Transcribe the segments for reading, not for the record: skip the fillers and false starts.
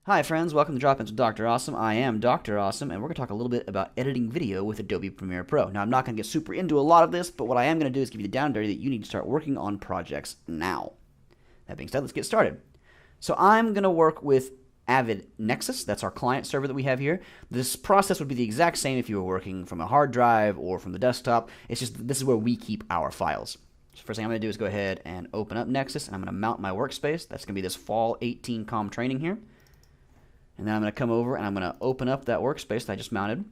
Hi friends, welcome to Drop-Ins with Dr. Awesome. I am Dr. Awesome, and we're going to talk a little bit about editing video with Adobe Premiere Pro. Now, I'm not going to get super into a lot of this, but what I am going to do is give you the down and dirty that you need to start working on projects now. That being said, let's get started. So I'm going to work with Avid Nexus. That's our client server that we have here. This process would be the exact same if you were working from a hard drive or from the desktop. It's just this is where we keep our files. So first thing I'm going to do is go ahead and open up Nexus, and I'm going to mount my workspace. That's going to be this Fall 18 Comm training here. And then I'm going to come over and I'm going to open up that workspace that I just mounted.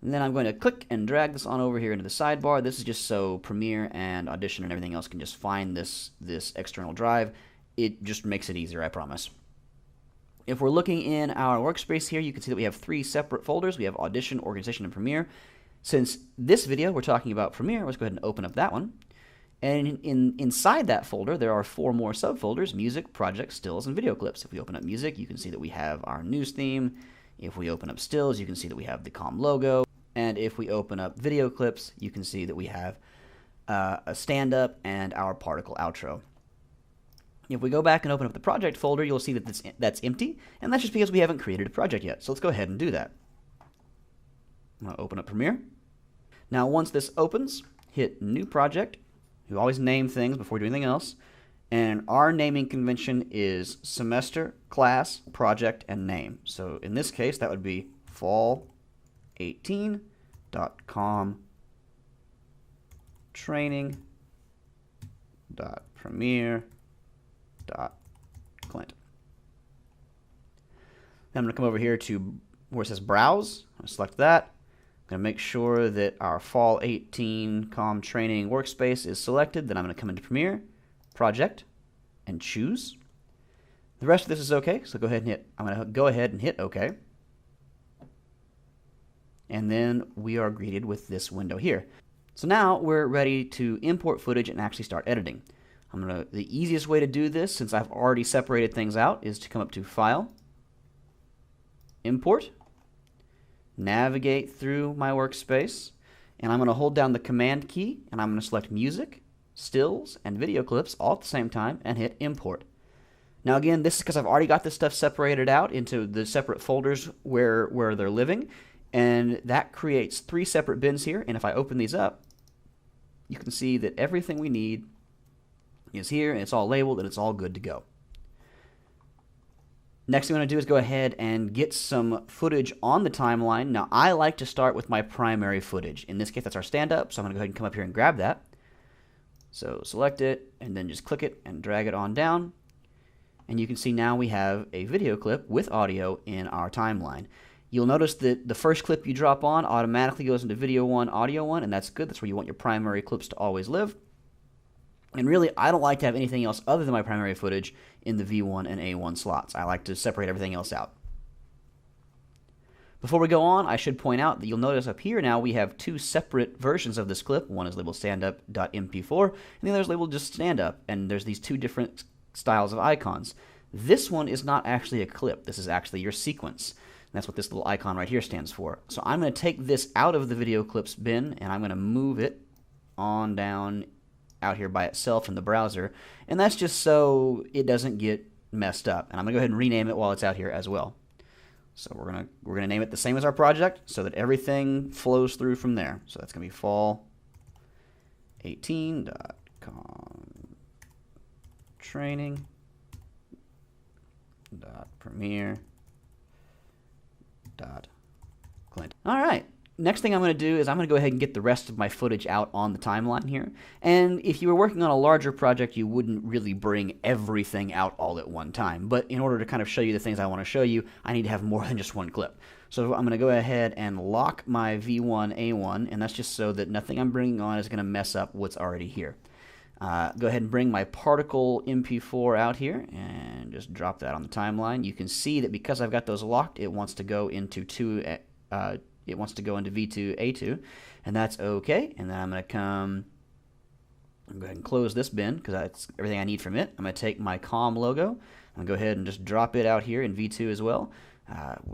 And then I'm going to click and drag this on over here into the sidebar. This is just so Premiere and Audition and everything else can just find this external drive. It just makes it easier, I promise. If we're looking in our workspace here, you can see that we have three separate folders. We have Audition, Organization, and Premiere. Since this video we're talking about Premiere, let's go ahead and open up that one. And inside that folder, there are four more subfolders: music, projects, stills, and video clips. If we open up music, you can see that we have our news theme. If we open up stills, you can see that we have the Comm logo. And if we open up video clips, you can see that we have a stand-up and our particle outro. If we go back and open up the project folder, you'll see that that's empty, and that's just because we haven't created a project yet. So let's go ahead and do that. I'm going to open up Premiere. Now, once this opens, hit New Project. You always name things before you do anything else. And our naming convention is semester, class, project, and name. So in this case, that would be fall18.com training.premiere.clint. Then I'm going to come over here to where it says Browse. I'm going to select that. I'm going to make sure that our Fall 18 Comm Training workspace is selected. Then I'm going to come into Premiere, Project, and choose. The rest of this is okay, so I'm going to go ahead and hit OK. And then we are greeted with this window here. So now we're ready to import footage and actually start editing. The easiest way to do this, since I've already separated things out, is to come up to File, Import, navigate through my workspace, and I'm going to hold down the Command key, and I'm going to select Music, Stills, and Video Clips all at the same time, and hit Import. Now again, this is because I've already got this stuff separated out into the separate folders where they're living, and that creates three separate bins here, and if I open these up, you can see that everything we need is here, and it's all labeled, and it's all good to go. Next thing I'm going to do is go ahead and get some footage on the timeline. Now, I like to start with my primary footage. In this case, that's our stand-up, so I'm going to go ahead and come up here and grab that. So select it, and then just click it and drag it on down. And you can see now we have a video clip with audio in our timeline. You'll notice that the first clip you drop on automatically goes into video 1, audio 1, and that's good. That's where you want your primary clips to always live. And really, I don't like to have anything else other than my primary footage in the V1 and A1 slots. I like to separate everything else out. Before we go on, I should point out that you'll notice up here now we have two separate versions of this clip. One is labeled standup.mp4, and the other is labeled just standup. And there's these two different styles of icons. This one is not actually a clip. This is actually your sequence. And that's what this little icon right here stands for. So I'm going to take this out of the video clips bin, and I'm going to move it on down out here by itself in the browser, and that's just so it doesn't get messed up. And I'm gonna go ahead and rename it while it's out here as well. So we're gonna name it the same as our project so that everything flows through from there. So that's gonna be fall18.com training.premiere.clint. All right. Next thing I'm going to do is I'm going to go ahead and get the rest of my footage out on the timeline here. And if you were working on a larger project, you wouldn't really bring everything out all at one time. But in order to kind of show you the things I want to show you, I need to have more than just one clip. So I'm going to go ahead and lock my V1A1, and that's just so that nothing I'm bringing on is going to mess up what's already here. Go ahead and bring my particle MP4 out here and just drop that on the timeline. You can see that because I've got those locked, it wants to go into V2A2, and that's okay. And then I'm going to go ahead and close this bin because that's everything I need from it. I'm going to take my Comm logo. I'm going to go ahead and just drop it out here in V2 as well.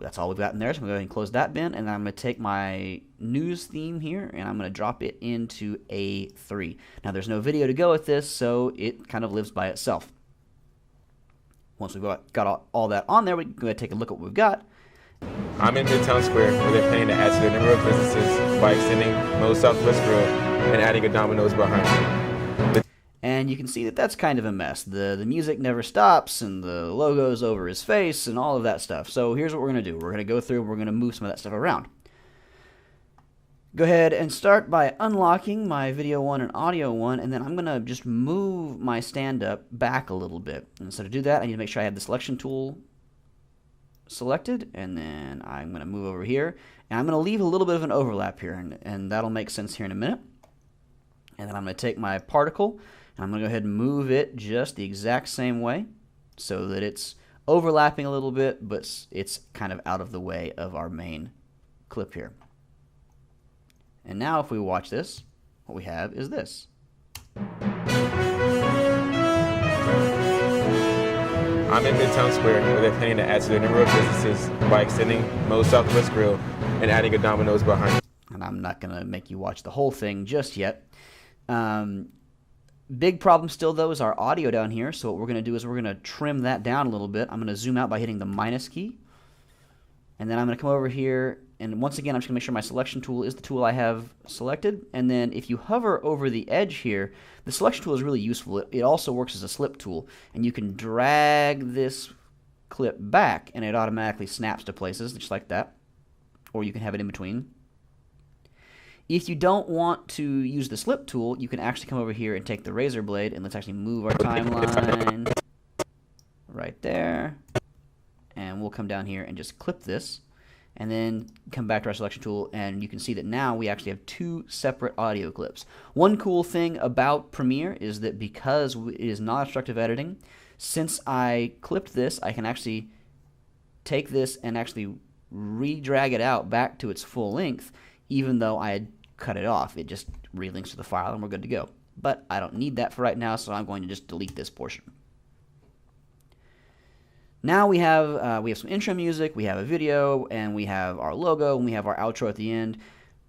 That's all we've got in there, so I'm going to go ahead and close that bin, and then I'm going to take my news theme here, and I'm going to drop it into A3. Now, there's no video to go with this, so it kind of lives by itself. Once we've got all that on there, we can go ahead and take a look at what we've got. I'm in Midtown Square, where they're planning to add to the number of businesses by extending Moe's Southwest Grill and adding a Domino's behind it. And you can see that that's kind of a mess. The music never stops, and the logo's over his face, and all of that stuff. So here's what we're going to do. We're going to go through and we're going to move some of that stuff around. Go ahead and start by unlocking my video one and audio one, and then I'm going to just move my stand-up back a little bit. And so to do that, I need to make sure I have the selection tool selected, and then I'm going to move over here, and I'm going to leave a little bit of an overlap here, and that'll make sense here in a minute. And then I'm going to take my particle, and I'm going to go ahead and move it just the exact same way so that it's overlapping a little bit, but it's kind of out of the way of our main clip here. And now if we watch this, what we have is this. I'm in Midtown Square, where they're planning to add to the number of businesses by extending Moe's Southwest Grill and adding a Domino's behind it. And I'm not going to make you watch the whole thing just yet. Big problem still, though, is our audio down here. So what we're going to do is we're going to trim that down a little bit. I'm going to zoom out by hitting the minus key. And then I'm going to come over here, and once again, I'm just going to make sure my selection tool is the tool I have selected. And then if you hover over the edge here, the selection tool is really useful. It also works as a slip tool, and you can drag this clip back, and it automatically snaps to places, just like that. Or you can have it in between. If you don't want to use the slip tool, you can actually come over here and take the razor blade, and let's actually move our timeline right there. And we'll come down here and just clip this, and then come back to our selection tool, and you can see that now we actually have two separate audio clips. One cool thing about Premiere is that because it is non-obstructive editing, since I clipped this, I can actually take this and actually re-drag it out back to its full length, even though I had cut it off. It just relinks to the file, and we're good to go. But I don't need that for right now, so I'm going to just delete this portion. Now we have some intro music, we have a video, and we have our logo, and we have our outro at the end.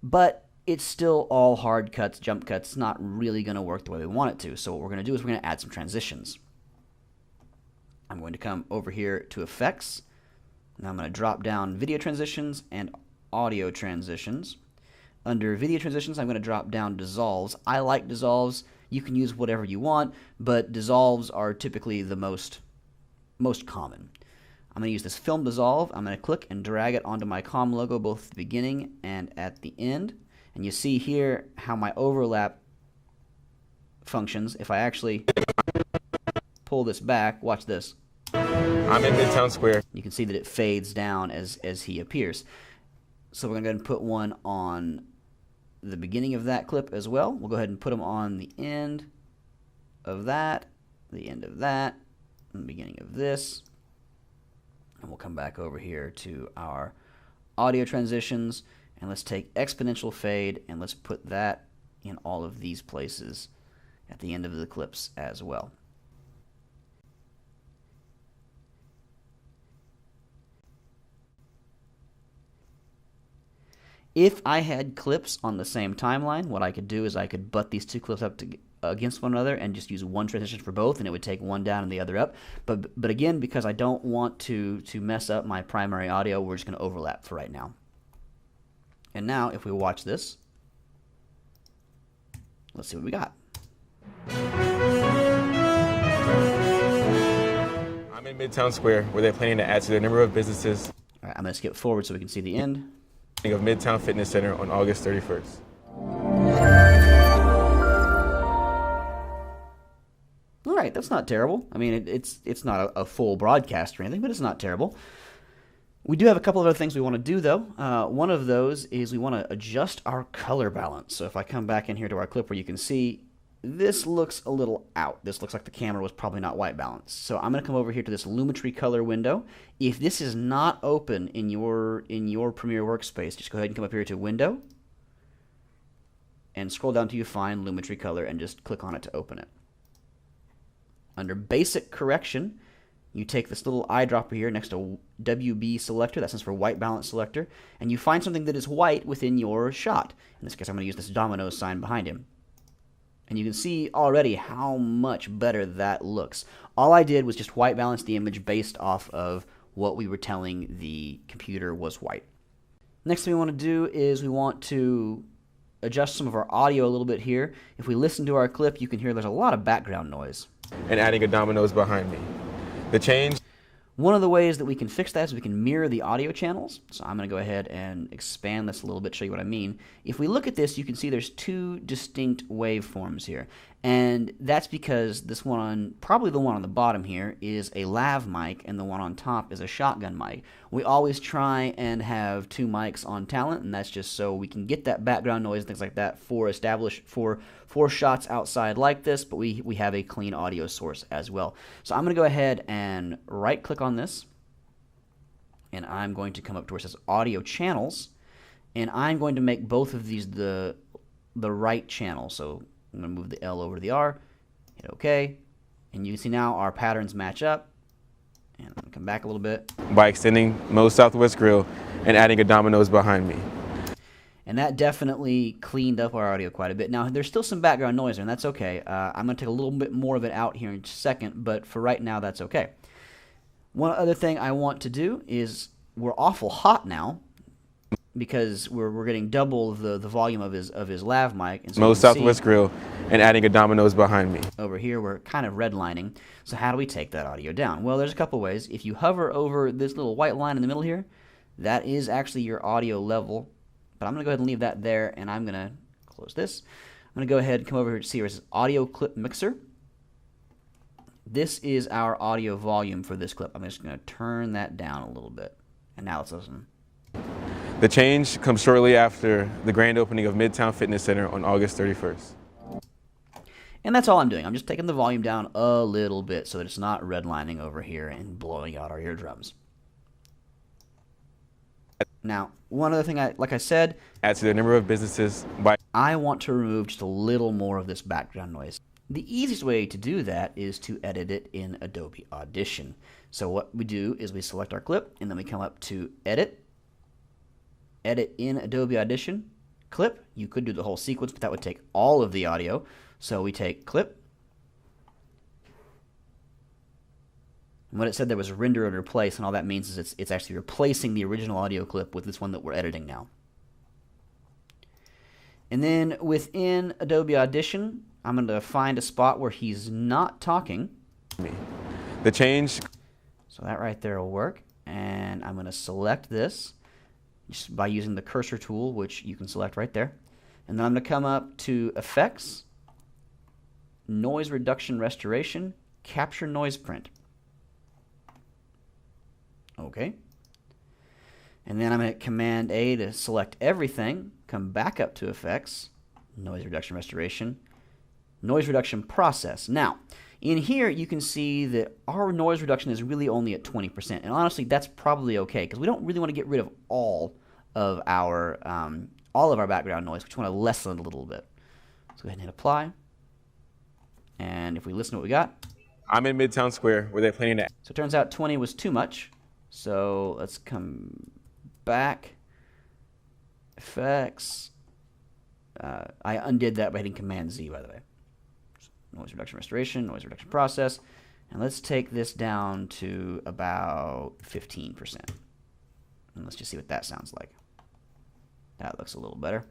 But it's still all hard cuts, jump cuts. It's not really going to work the way we want it to. So what we're going to do is we're going to add some transitions. I'm going to come over here to Effects. Now I'm going to drop down Video Transitions and Audio Transitions. Under Video Transitions, I'm going to drop down Dissolves. I like Dissolves. You can use whatever you want, but Dissolves are typically the most common. I'm going to use this Film Dissolve. I'm going to click and drag it onto my Comm logo both at the beginning and at the end. And you see here how my overlap functions. If I actually pull this back, watch this. I'm in Midtown Square. You can see that it fades down as he appears. So we're going to go ahead and put one on the beginning of that clip as well. We'll go ahead and put them on the end of that, the end of that, and the beginning of this. And we'll come back over here to our audio transitions, and let's take exponential fade, and let's put that in all of these places at the end of the clips as well. If I had clips on the same timeline, what I could do is I could butt these two clips up against one another and just use one transition for both, and it would take one down and the other up. But again, because I don't want to mess up my primary audio, we're just going to overlap for right now. And now, if we watch this, let's see what we got. I'm in Midtown Square, where they're planning to add to the number of businesses. All right, I'm going to skip forward so we can see the end. Of Midtown Fitness Center on August 31st. All right, that's not terrible. I mean, it's not a full broadcast or anything, but it's not terrible. We do have a couple of other things we want to do, though. One of those is we want to adjust our color balance. So if I come back in here to our clip where you can see, this looks a little out. This looks like the camera was probably not white balanced. So I'm going to come over here to this Lumetri color window. If this is not open in your Premiere workspace, just go ahead and come up here to Window and scroll down till you find Lumetri color and just click on it to open it. Under Basic Correction, you take this little eyedropper here next to WB Selector, that stands for White Balance Selector, and you find something that is white within your shot. In this case, I'm going to use this domino sign behind him. And you can see already how much better that looks. All I did was just white balance the image based off of what we were telling the computer was white. Next thing we want to do is we want to adjust some of our audio a little bit here. If we listen to our clip, you can hear there's a lot of background noise. And adding a dominoes behind me. The change. One of the ways that we can fix that is we can mirror the audio channels. So I'm going to go ahead and expand this a little bit, show you what I mean. If we look at this, you can see there's two distinct waveforms here. And that's because this one on, probably the one on the bottom here, is a lav mic, and the one on top is a shotgun mic. We always try and have two mics on talent, and that's just so we can get that background noise and things like that for shots outside like this, but we have a clean audio source as well. So I'm going to go ahead and right-click on this, and I'm going to come up to where it says Audio Channels, and I'm going to make both of these the right channel. So I'm going to move the L over to the R, hit OK, and you can see now our patterns match up. And I'm going to come back a little bit. By extending Moe's Southwest Grill and adding a dominoes behind me. And that definitely cleaned up our audio quite a bit. Now, there's still some background noise there, and that's okay. I'm going to take a little bit more of it out here in just a second, but for right now, that's okay. One other thing I want to do is we're awful hot now because we're getting double the volume of his lav mic. And so Moe's Southwest Grill and adding a dominoes behind me. Over here, we're kind of redlining. So how do we take that audio down? Well, there's a couple ways. If you hover over this little white line in the middle here, that is actually your audio level. But I'm going to go ahead and leave that there, and I'm going to close this. I'm going to go ahead and come over here to see where it says Audio Clip Mixer. This is our audio volume for this clip. I'm just going to turn that down a little bit. And now let's listen. The change comes shortly after the grand opening of Midtown Fitness Center on August 31st. And that's all I'm doing. I'm just taking the volume down a little bit so that it's not redlining over here and blowing out our eardrums. Now, one other thing, like I said, add to the number of businesses by... I want to remove just a little more of this background noise. The easiest way to do that is to edit it in Adobe Audition. So what we do is we select our clip, and then we come up to Edit, Edit in Adobe Audition, Clip. You could do the whole sequence, but that would take all of the audio. So we take Clip. And what it said there was render and replace, and all that means is it's actually replacing the original audio clip with this one that we're editing now. And then within Adobe Audition, I'm going to find a spot where he's not talking. The change. So that right there will work. And I'm going to select this just by using the cursor tool, which you can select right there. And then I'm going to come up to Effects, Noise Reduction Restoration, Capture Noise Print. Okay. And then I'm going to hit Command A to select everything, come back up to Effects, Noise Reduction Restoration, Noise Reduction Process. Now, in here you can see that our noise reduction is really only at 20%. And honestly, that's probably okay because we don't really want to get rid of all of our background noise. We just want to lessen it a little bit. So go ahead and hit Apply. And if we listen to what we got. I'm in Midtown Square where they're planning to... So it turns out 20 was too much. So let's come back. Effects. I undid that by hitting Command Z, by the way. Noise reduction restoration, noise reduction process. And let's take this down to about 15%. And let's just see what that sounds like. That looks a little better.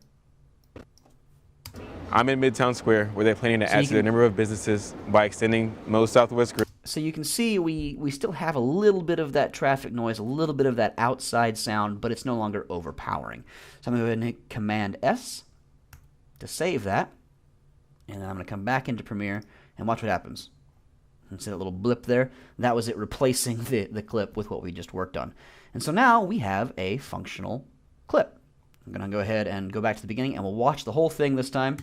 I'm in Midtown Square where they're planning to add to the number of businesses by extending Moe's Southwest Grill. So you can see we still have a little bit of that traffic noise, a little bit of that outside sound, but it's no longer overpowering. So I'm going to go ahead and hit Command S to save that. And then I'm going to come back into Premiere and watch what happens. And see that little blip there? That was it replacing the clip with what we just worked on. And so now we have a functional clip. I'm going to go ahead and go back to the beginning, and we'll watch the whole thing this time.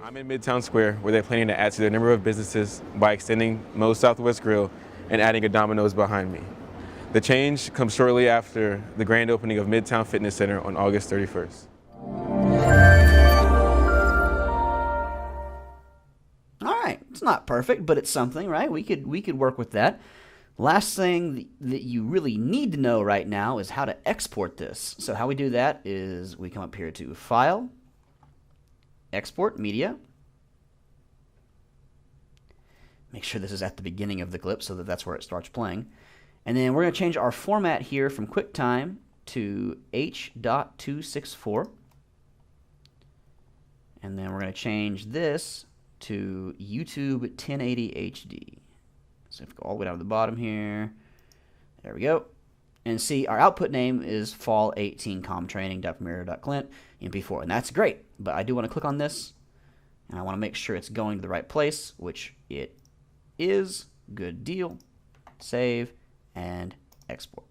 I'm in Midtown Square where they're planning to add to the number of businesses by extending Moe's Southwest Grill and adding a dominoes behind me. The change comes shortly after the grand opening of Midtown Fitness Center on August 31st. All right, it's not perfect, but it's something, right? We could work with that. Last thing that you really need to know right now is how to export this. So how we do that is we come up here to File, Export Media. Make sure this is at the beginning of the clip so that that's where it starts playing. And then we're going to change our format here from QuickTime to H.264. And then we're going to change this to YouTube 1080 HD. So if we go all the way down to the bottom here, there we go. And see, our output name is fall 18 commtraining.premiere.clint mp4, and that's great. But I do want to click on this, and I want to make sure it's going to the right place, which it is. Good deal. Save and export.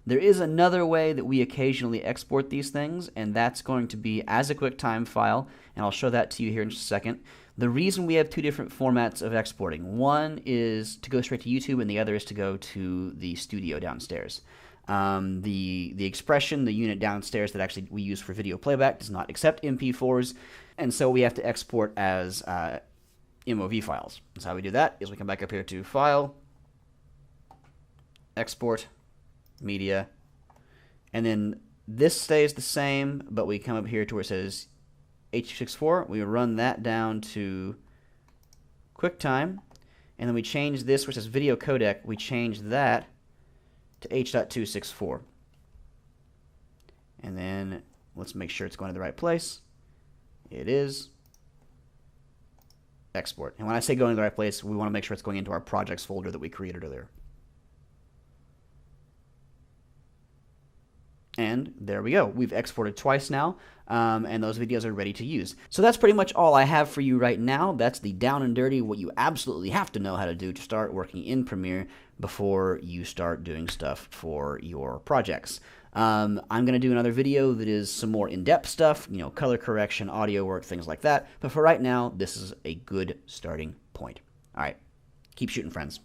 There is another way that we occasionally export these things, and that's going to be as a QuickTime file, and I'll show that to you here in just a second. The reason we have two different formats of exporting, one is to go straight to YouTube, and the other is to go to the studio downstairs. The expression, the unit downstairs that actually we use for video playback does not accept MP4s, and so we have to export as MOV files. So how we do that is we come back up here to File, Export, Media, and then this stays the same, but we come up here to where it says H.264. We run that down to QuickTime, and then we change this where it says Video Codec. We change that to H.264. And then let's make sure it's going to the right place. It is. Export. And when I say going to the right place, we want to make sure it's going into our projects folder that we created earlier. And there we go. We've exported twice now, and those videos are ready to use. So that's pretty much all I have for you right now. That's the down and dirty, what you absolutely have to know how to do to start working in Premiere before you start doing stuff for your projects. I'm going to do another video that is some more in-depth stuff, you know, color correction, audio work, things like that. But for right now, this is a good starting point. All right, keep shooting, friends.